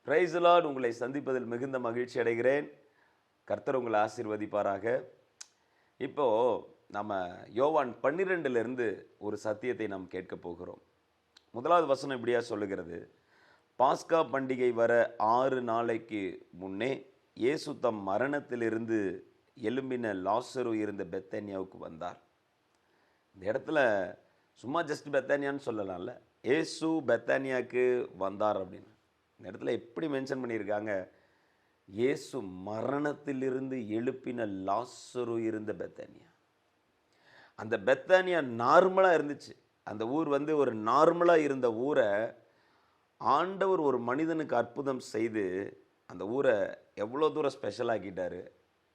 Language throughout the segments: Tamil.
Praise the Lord. உங்களை சந்திப்பதில் மிகுந்த மகிழ்ச்சி அடைகிறேன். கர்த்தர் உங்களை ஆசீர்வதிப்பாராக. இப்போ நம்ம யோவான் 12 ஒரு சத்தியத்தை நாம் கேட்க போகிறோம். முதலாவது வசனம் இப்படியா சொல்லுகிறது: பாஸ்கா பண்டிகை வர 6 நாளைக்கு முன்னே இயேசு தம் மரணத்திலிருந்து எழும்பின லாசரு இருந்த பெத்தானியாவுக்கு வந்தார். இந்த இடத்துல சும்மா ஜஸ்ட் பெத்தானியான்னு சொல்லலாம்ல, இயேசு பெத்தானியாவுக்கு வந்தார் அப்படின்னு. இந்த இடத்துல எப்படி மென்ஷன் பண்ணியிருக்காங்க? இயேசு மரணத்திலிருந்து எழுப்பின லாசரு இருந்த பெத்தானியா. அந்த பெத்தானியா நார்மலாக இருந்துச்சு. அந்த ஊர் ஒரு நார்மலாக இருந்த ஊரை ஆண்டவர் ஒரு மனிதனுக்கு அற்புதம் செய்து அந்த ஊரை எவ்வளோ தூரம் ஸ்பெஷலாக்கிட்டாரு.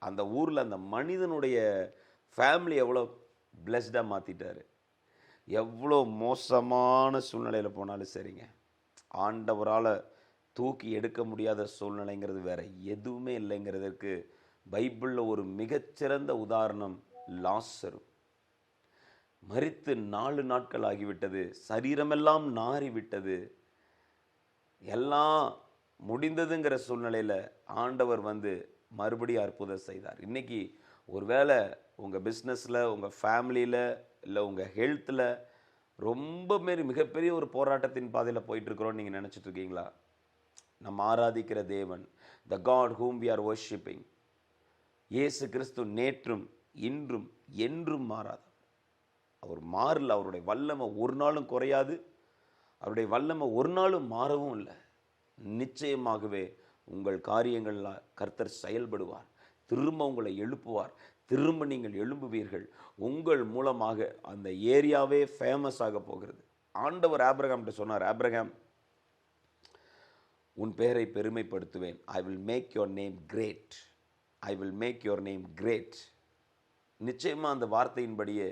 அந்த ஊரில் அந்த மனிதனுடைய ஃபேமிலி எவ்வளோ பிளெஸ்டாக மாற்றிட்டாரு. எவ்வளோ மோசமான சூழ்நிலையில் போனாலும் சரிங்க, ஆண்டவரால் தூக்கி எடுக்க முடியாத சூழ்நிலைங்கிறது வேற எதுவுமே இல்லைங்கிறதுக்கு பைபிளில் ஒரு மிகச்சிறந்த உதாரணம் லாசரு. மரித்து 4 நாட்கள் ஆகிவிட்டது, சரீரமெல்லாம் நாறிவிட்டது, எல்லாம் முடிந்ததுங்கிற சூழ்நிலையில் ஆண்டவர் மறுபடியும் அற்புதம் செய்தார். இன்றைக்கி ஒருவேளை உங்கள் பிஸ்னஸில், உங்கள் ஃபேமிலியில், இல்லை உங்கள் ஹெல்த்தில் ரொம்ப மிகப்பெரிய ஒரு போராட்டத்தின் பாதையில் போயிட்டுருக்குறோன்னு நீங்கள் நினச்சிட்ருக்கீங்களா? நம்ம ஆராதிக்கிற தேவன், த God whom we are worshiping, இயேசு கிறிஸ்து நேற்றும் இன்றும் என்றும் மாறாதவர். அவர் மாறல. அவருடைய வல்லமை ஒரு நாளும் குறையாது. அவருடைய வல்லமை ஒரு நாளும் மாறவும் இல்லை. நிச்சயமாகவே உங்கள் காரியங்களில் கர்த்தர் செயல்படுவார். திரும்ப உங்களை எழுப்புவார். திரும்ப நீங்கள் எழும்புவீர்கள். உங்கள் மூலமாக அந்த ஏரியாவே ஃபேமஸ் ஆக போகிறது. ஆண்டவர் ஆபிரகாம்கிட்ட சொன்னார், ஆபிரகாம், உன் பெயரை பெருமைப்படுத்துவேன். I will make your name great. I will make your name great. நிச்சயமாக அந்த வார்த்தையின்படியே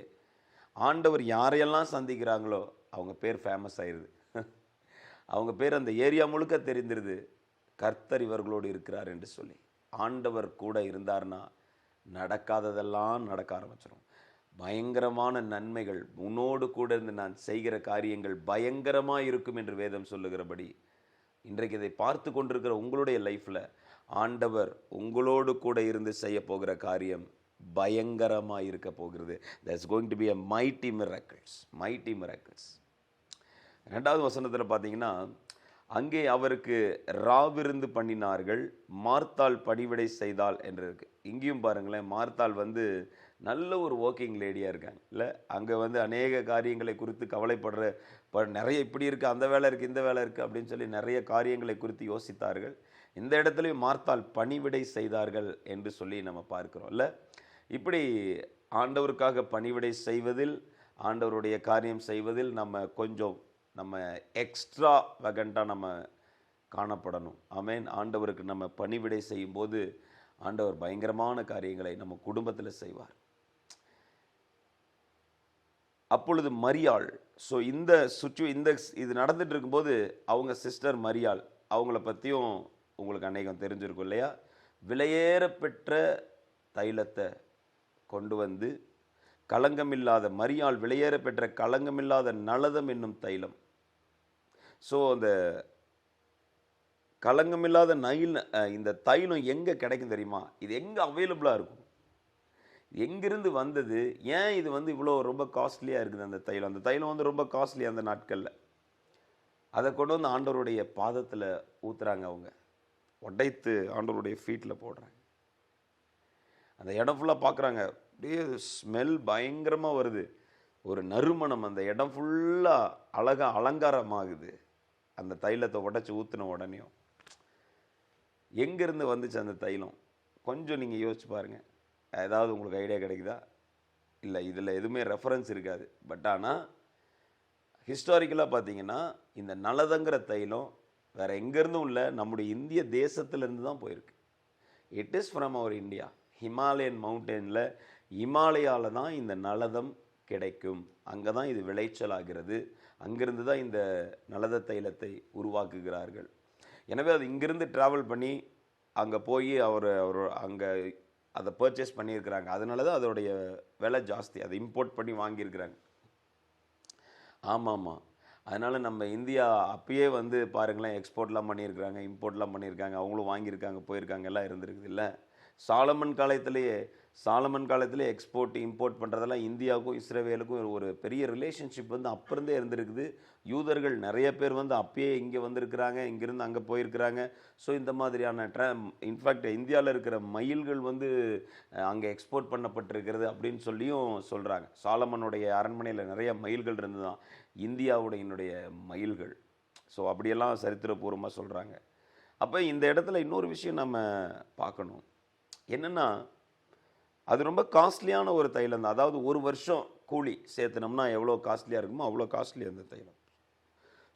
ஆண்டவர் யாரையெல்லாம் சந்திக்கிறாங்களோ அவங்க பேர் ஃபேமஸ் ஆயிடுது. அவங்க பேர் அந்த ஏரியா முழுக்க தெரிந்திருது, கர்த்தர் இவர்களோடு இருக்கிறார் என்று சொல்லி. ஆண்டவர் கூட இருந்தார்னா நடக்காததெல்லாம் நடக்க ஆரம்பிச்சிடும். பயங்கரமான நன்மைகள் உன்னோடு கூட இருந்து நான் செய்கிற காரியங்கள் பயங்கரமாக இருக்கும் என்று வேதம் சொல்லுகிறபடி இன்றைக்கு இதை பார்த்து கொண்டிருக்கிற உங்களுடைய லைஃப்பில் ஆண்டவர் உங்களோடு கூட இருந்து செய்ய போகிற காரியம் பயங்கரமாக இருக்க போகிறது. there's going to be a mighty miracles. 2வது வசனத்தில் பார்த்தீங்கன்னா, அங்கே அவருக்கு ராவிருந்து பண்ணினார்கள், மார்த்தாள் பணிவிடை செய்தாள் என்று இருக்கு. இங்கேயும் பாருங்களேன், மார்த்தாள் நல்ல ஒரு ஒர்க்கிங் லேடியாக இருக்காங்க இல்லை? அங்கே அநேக காரியங்களை குறித்து கவலைப்படுற நிறைய இப்படி இருக்குது, அந்த வேலை இருக்குது, இந்த வேலை இருக்குது அப்படின்னு சொல்லி நிறைய காரியங்களை குறித்து யோசித்தார்கள். இந்த இடத்துலையும் மார்த்தாள் பணிவிடை செய்தார்கள் என்று சொல்லி நம்ம பார்க்கிறோம் இல்லை? இப்படி ஆண்டவருக்காக பணிவிடை செய்வதில், ஆண்டவருடைய காரியம் செய்வதில் நம்ம எக்ஸ்ட்ரா வெகண்டாக நம்ம காணப்படணும். ஆமேன். ஆண்டவருக்கு நம்ம பணிவிடை செய்யும்போது ஆண்டவர் பயங்கரமான காரியங்களை நம்ம குடும்பத்தில் செய்வார். அப்பொழுது மரியாள், ஸோ இது நடந்துட்டு இருக்கும்போது அவங்க சிஸ்டர் மரியாள், அவங்கள பற்றியும் உங்களுக்கு அநேகம் தெரிஞ்சிருக்கும் இல்லையா? விலையேற பெற்ற தைலத்தை கொண்டு களங்கமில்லாத மரியாள் விலையேற பெற்ற களங்கமில்லாத நலதம் என்னும் தைலம். ஸோ அந்த களங்கமில்லாத இந்த தைலம் எங்கே கிடைக்கும் தெரியுமா? இது எங்கே அவைலபிளாக இருக்கும்? எங்கிருந்து வந்தது? ஏன் இது இவ்வளோ ரொம்ப காஸ்ட்லியாக இருக்குது? அந்த தைலம் ரொம்ப காஸ்ட்லி அந்த நாட்களில். அதை கொண்டு ஆண்டவருடைய பாதத்தில் ஊற்றுறாங்க. அவங்க உடைத்து ஆண்டவருடைய ஃபீட்டில் போடுறாங்க. அந்த இடம் ஃபுல்லாக பார்க்குறாங்க, அப்படியே ஸ்மெல் பயங்கரமாக வருது. ஒரு நறுமணம் அந்த இடம் ஃபுல்லாக அழகாக அலங்காரமாகுது. அந்த தைலத்தை உடைச்சி ஊற்றின உடனேயும் எங்கேருந்து வந்துச்சு அந்த தைலம்? கொஞ்சம் நீங்கள் யோசிச்சு பாருங்கள். ஏதாவது உங்களுக்கு ஐடியா கிடைக்குதா? இல்லை, இதில் எதுவுமே ரெஃபரன்ஸ் இருக்காது. பட் ஆனால் ஹிஸ்டாரிக்கலாக பார்த்தீங்கன்னா இந்த நலதங்கிற தைலம் வேறு எங்கேருந்தும் இல்லை, நம்முடைய இந்திய தேசத்துலேருந்து தான் போயிருக்கு. It is from our India. Himalayan மவுண்டனில், இமாலயாவில் தான் இந்த நலதம் கிடைக்கும். அங்கே தான் இது விளைச்சல் ஆகிறது. அங்கிருந்து தான் இந்த நலத தைலத்தை உருவாக்குகிறார்கள். எனவே அது இங்கிருந்து ட்ராவல் பண்ணி அங்கே போய் அவர் அங்கே அதை பர்ச்சேஸ் பண்ணியிருக்கிறாங்க. அதனால தான் அதோடைய விலை ஜாஸ்தி. அதை இம்போர்ட் பண்ணி வாங்கியிருக்கிறாங்க. ஆமாம். அதனால் நம்ம இந்தியா அப்பயே வந்து பாருங்களேன், எக்ஸ்போர்ட்லாம் பண்ணியிருக்கிறாங்க, இம்போர்ட்லாம் பண்ணியிருக்காங்க, அவங்களும் வாங்கியிருக்காங்க, போயிருக்காங்க, எல்லாம் இருந்திருக்குது இல்லை. சாலமன் காலத்திலேயே சாலமன் காலத்திலே எக்ஸ்போர்ட் இம்போர்ட் பண்ணுறதெல்லாம் இந்தியாவுக்கும் இஸ்ரேலுக்கும் ஒரு பெரிய ரிலேஷன்ஷிப் வந்து அப்போ இருந்தே இருந்திருக்குது. யூதர்கள் நிறைய பேர் வந்து அப்பயே இங்கே வந்திருக்கிறாங்க, இங்கேருந்து அங்கே போயிருக்கிறாங்க. ஸோ இந்த மாதிரியான இன்ஃபேக்ட் இந்தியாவில் இருக்கிற மயில்கள் வந்து அங்கே எக்ஸ்போர்ட் பண்ணப்பட்டிருக்கிறது அப்படின்னு சொல்லியும் சொல்கிறாங்க. சாலமனுடைய அரண்மனையில் நிறைய மயில்கள் இருந்து தான் இந்தியாவுடைய மயில்கள். ஸோ அப்படியெல்லாம் சரித்திரபூர்வமாக சொல்கிறாங்க. அப்போ இந்த இடத்துல இன்னொரு விஷயம் நம்ம பார்க்கணும். என்னென்னா, அது ரொம்ப காஸ்ட்லியான ஒரு தைலம் தான். அதாவது ஒரு வருஷம் கூலி சேர்த்துனோம்னா எவ்வளோ காஸ்ட்லியாக இருக்குமோ அவ்வளோ காஸ்ட்லி அந்த தைலம்.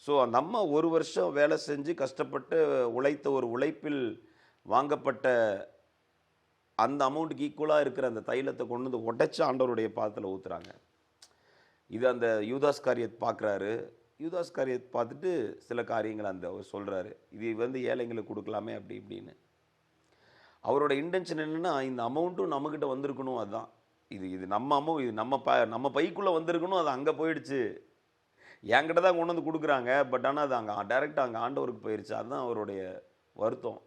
ஸோ நம்ம ஒரு வருஷம் வேலை செஞ்சு கஷ்டப்பட்டு உழைத்த ஒரு உழைப்பில் வாங்கப்பட்ட அந்த அமௌண்ட்டுக்கு ஈக்குவலாக இருக்கிற அந்த தைலத்தை கொண்டு வந்து உடைச்சு ஆண்டவருடைய பாதத்தில் ஊற்றுறாங்க. இது அந்த யூதாஸ் காரியத் பார்க்குறாரு. யூதாஸ் காரியத் பார்த்துட்டு சில காரியங்கள் அந்த சொல்கிறாரு, இது வந்து ஏழைங்களுக்கு கொடுக்கலாமே அப்படி இப்படின்னு. அவரோட இன்டென்ஷன் என்னென்னா, இந்த அமௌண்ட்டும் நம்மக்கிட்ட வந்திருக்கணும். அதுதான் இது நம்ம அமௌண்ட், இது நம்ம பைக்குள்ளே வந்திருக்கணும். அது அங்கே போயிடுச்சு, என்கிட்ட தான் கொண்டு வந்து கொடுக்குறாங்க. பட் ஆனால் அது அங்கே டைரெக்டாக அங்கே ஆண்டவருக்கு போயிடுச்சு. அதுதான் அவருடைய வருத்தம்.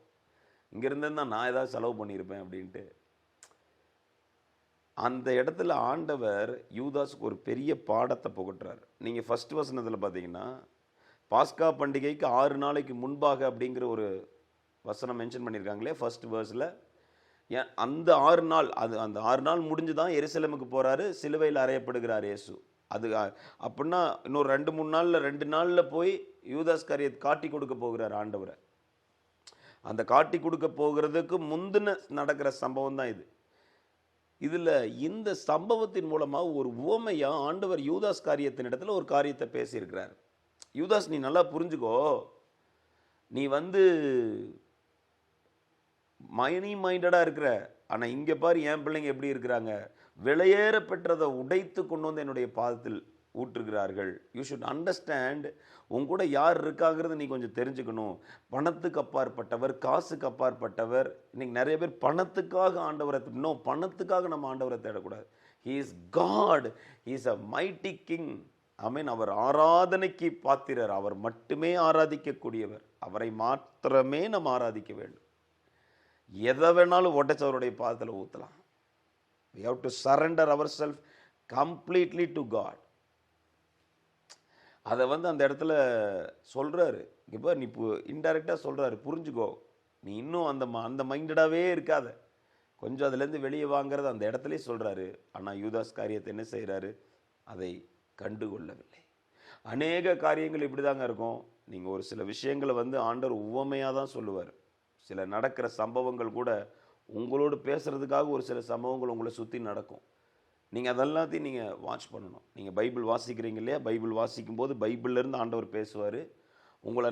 இங்கேருந்து தான் நான் ஏதாவது செலவு பண்ணியிருப்பேன் அப்படின்ட்டு. அந்த இடத்துல ஆண்டவர் யூதாஸுக்கு ஒரு பெரிய பாடத்தை புகட்டுறார். நீங்கள் ஃபர்ஸ்ட் வசனத்தில் பார்த்தீங்கன்னா, பாஸ்கா பண்டிகைக்கு 6 நாளைக்கு முன்பாக அப்படிங்கிற ஒரு வசனம் மென்ஷன் பண்ணியிருக்காங்களே ஃபர்ஸ்ட் வேர்ஸில். ஏன் அந்த 6 நாள், அந்த 6 நாள் முடிஞ்சு தான் எருசலேமுக்கு போகிறாரு, சிலுவையில் அறையப்படுகிறார் இயேசு. அது அப்படின்னா இன்னொரு 2-3 நாளில் 2 நாளில் போய் யூதாஸ் காரியத் காட்டி கொடுக்க போகிறார் ஆண்டவரை. அந்த காட்டி கொடுக்க போகிறதுக்கு முந்தின நடக்கிற சம்பவம் தான் இது. இதில் இந்த சம்பவத்தின் மூலமாக ஒரு உவமையாக ஆண்டவர் யூதாஸ் காரியத்தின் இடத்துல ஒரு காரியத்தை பேசியிருக்கிறார். யூதாஸ், நீ நல்லா புரிஞ்சுக்கோ, நீ வந்து மணி மைண்டடாக இருக்கிற, ஆனால் இங்கே பாரு என் பிள்ளைங்க எப்படி இருக்கிறாங்க, விலையேற பெற்றதை உடைத்து கொண்டு வந்து என்னுடைய பாதத்தில் ஊற்றுகிறார்கள். யூ ஷுட் அண்டர்ஸ்டாண்ட், உங்க கூட யார் இருக்காங்கிறது நீ கொஞ்சம் தெரிஞ்சுக்கணும். பணத்துக்கு அப்பாற்பட்டவர், காசுக்கு அப்பாற்பட்டவர். இன்னைக்கு நிறைய பேர் பணத்துக்காக ஆண்டவரை இன்னும் பணத்துக்காக நம்ம ஆண்டவரை தேடக்கூடாது. He is God, he is a mighty king. Amen. அவர் ஆராதனைக்கு பாத்திரர், அவர் மட்டுமே ஆராதிக்கக்கூடியவர், அவரை மாத்திரமே நம்ம ஆராதிக்க வேண்டும். எதை வேணாலும் உடைச்சு அவருடைய பாதத்தில் ஊற்றலாம். We have to surrender ourselves completely to God. அதை வந்து அந்த இடத்துல சொல்கிறாரு. இப்போ நீ இன்டைரக்டாக சொல்கிறாரு, புரிஞ்சுக்கோ, நீ இன்னும் அந்த மைண்டடாகவே இருக்காத, கொஞ்சம் அதுலேருந்து வெளியே வாங்கிறது அந்த இடத்துலே சொல்கிறாரு. ஆனால் யூதாஸ் காரியத்தை என்ன செய்கிறாரு, அதை கண்டுகொள்ளவில்லை. அநேக காரியங்கள் இப்படி தாங்க இருக்கும். நீங்கள் ஒரு சில விஷயங்களை வந்து ஆண்டவர் உவமையாக தான் சொல்லுவார். சில நடக்கிற சம்பவங்கள் கூட உங்களோடு பேசுகிறதுக்காக ஒரு சில சம்பவங்கள் உங்களை சுற்றி நடக்கும். நீங்கள் அதெல்லாத்தையும் நீங்கள் வாட்ச் பண்ணணும். நீங்கள் பைபிள் வாசிக்கிறீங்க இல்லையா, பைபிள் வாசிக்கும் போது பைபிள்லேருந்து ஆண்டவர் பேசுவார். உங்களை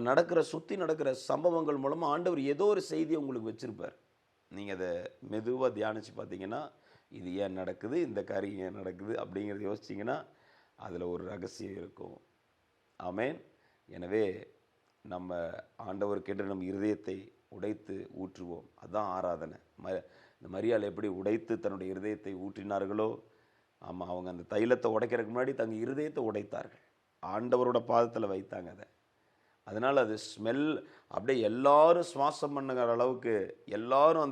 சுற்றி நடக்கிற சம்பவங்கள் மூலமாக ஆண்டவர் ஏதோ ஒரு செய்தியை உங்களுக்கு வச்சுருப்பார். நீங்கள் அதை மெதுவாக தியானித்து பார்த்தீங்கன்னா, இது ஏன் நடக்குது, இந்த காரியம் ஏன் நடக்குது அப்படிங்கிறத யோசிச்சிங்கன்னா அதில் ஒரு ரகசியம் இருக்கும். ஆமேன். எனவே நம்ம ஆண்டவருக்கென்று நம்ம இருதயத்தை உடைத்து ஊற்றுவோம். அதுதான் ஆராதனை. இந்த மரியாள் எப்படி உடைத்து தன்னுடைய இருதயத்தை ஊற்றினார்களோ, ஆமாம், அவங்க அந்த தைலத்தை உடைக்கிறதுக்கு முன்னாடி தங்க இருதயத்தை உடைத்தார்கள், ஆண்டவரோட பாதத்தில் வைத்தாங்க அதை. அதனால் அது ஸ்மெல் அப்படியே எல்லாரும் சுவாசம் பண்ணுகிற அளவுக்கு எல்லாரும்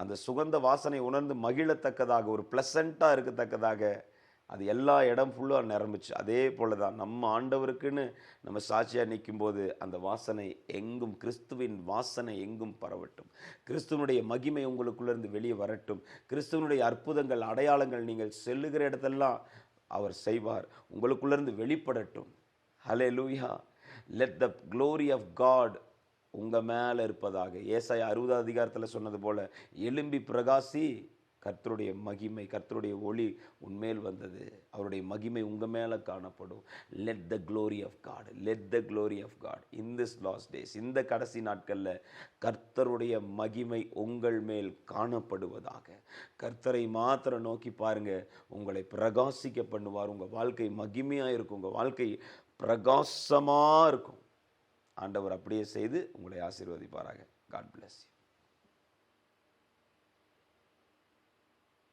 அந்த சுகந்த வாசனை உணர்ந்து மகிழத்தக்கதாக, ஒரு ப்ளசண்ட்டாக இருக்கத்தக்கதாக அது எல்லா இடம் ஃபுல்லாக நிரம்பிச்சு. அதே போல் தான் நம்ம ஆண்டவருக்குன்னு நம்ம சாட்சியாக நிற்கும்போது அந்த வாசனை எங்கும், கிறிஸ்துவின் வாசனை எங்கும் பரவட்டும், கிறிஸ்துவனுடைய மகிமை உங்களுக்குள்ளேருந்து வெளியே வரட்டும், கிறிஸ்துவனுடைய அற்புதங்கள் அடையாளங்கள் நீங்கள் செல்லுகிற இடத்தெல்லாம் அவர் செய்வார், உங்களுக்குள்ளேருந்து வெளிப்படட்டும். Hallelujah. Let the glory of God உங்கள் மேலே இருப்பதாக. ஏசாயா 60 அதிகாரத்தில் சொன்னது போல், எழும்பி பிரகாசி, கர்த்தருடைய மகிமை, கர்த்தருடைய ஒளி உன்மேல் வந்தது, அவருடைய மகிமை உங்கள் மேலே காணப்படும். Let the glory of God, let the glory of God in this last days, இந்த கடைசி நாட்களில் கர்த்தருடைய மகிமை உங்கள் மேல் காணப்படுவதாக. கர்த்தரை மாத்திரம் நோக்கி பாருங்கள், உங்களை பிரகாசிக்க பண்ணுவார். உங்கள் வாழ்க்கை மகிமையாக இருக்கும், உங்கள் வாழ்க்கை பிரகாசமாக இருக்கும். ஆண்டவர் அப்படியே செய்து உங்களை ஆசீர்வதிப்பாராக. God bless you.